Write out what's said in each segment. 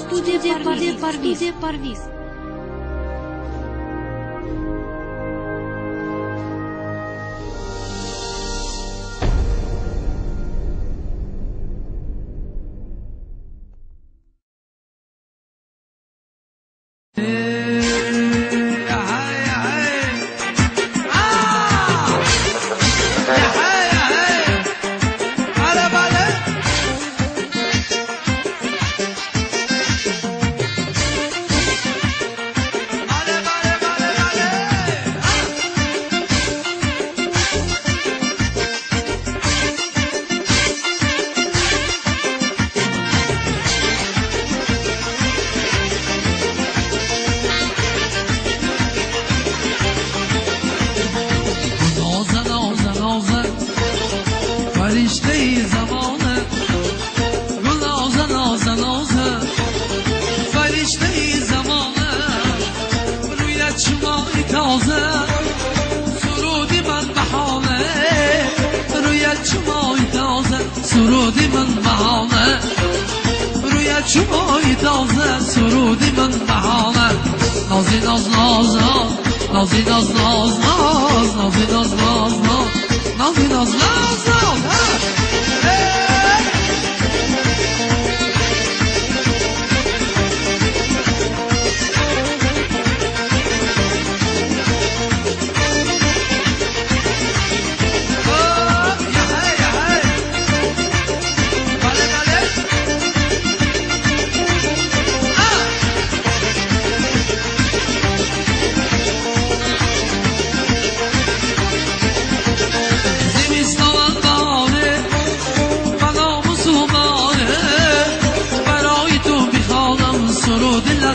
Studi Parvis. فرشته زمانه گل نازه نازه نازه فرشته زمانه روی چمای تازه سرودی من بهانه روی چمای تازه سرودی من بهانه روی چمای تازه سرودی من بهانه نازی ناز ناز نازی ناز ناز ناز نازی ناز ناز ناز نازی ناز ناز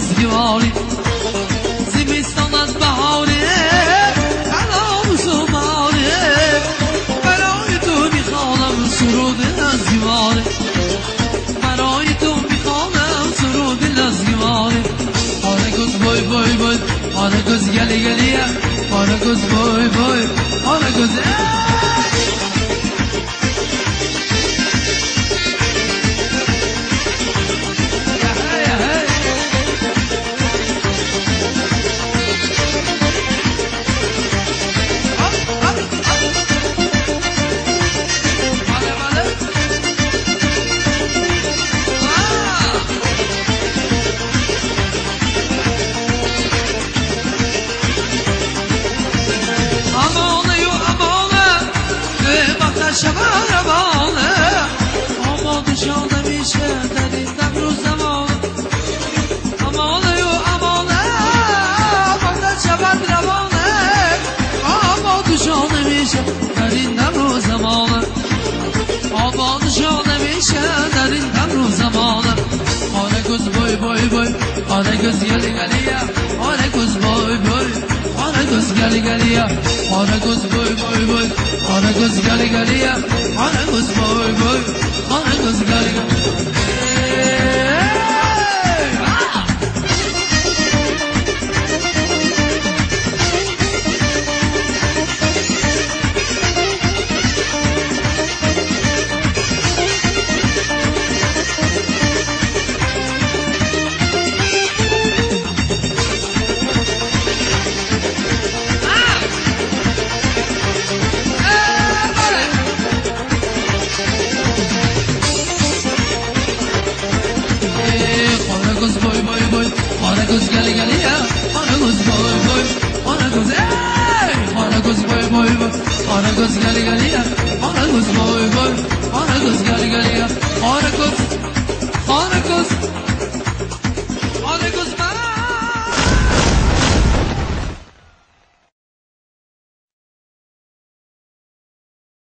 از دیواری زمستان از بهاره کلام سماره برای تو میخوانم سرود از دیواره برای تو میخوانم سرود از دیواره آره گز بای بای بای آره گز گلی گلیه آره گز بای بای آره گز شبه روانه آماده شده میشه در این دم رو زمانه امانه و امانه آماده شبه روانه آماده شده میشه در این دم رو زمانه آماده شده میشه در این دم رو زمانه آره گز بای بای بای آره گز گلی گلیه آره گز بای بای آره گز گلی گلیه آره گز بای بای بای آره گز گلی گلیه آره گز بای بای آره گز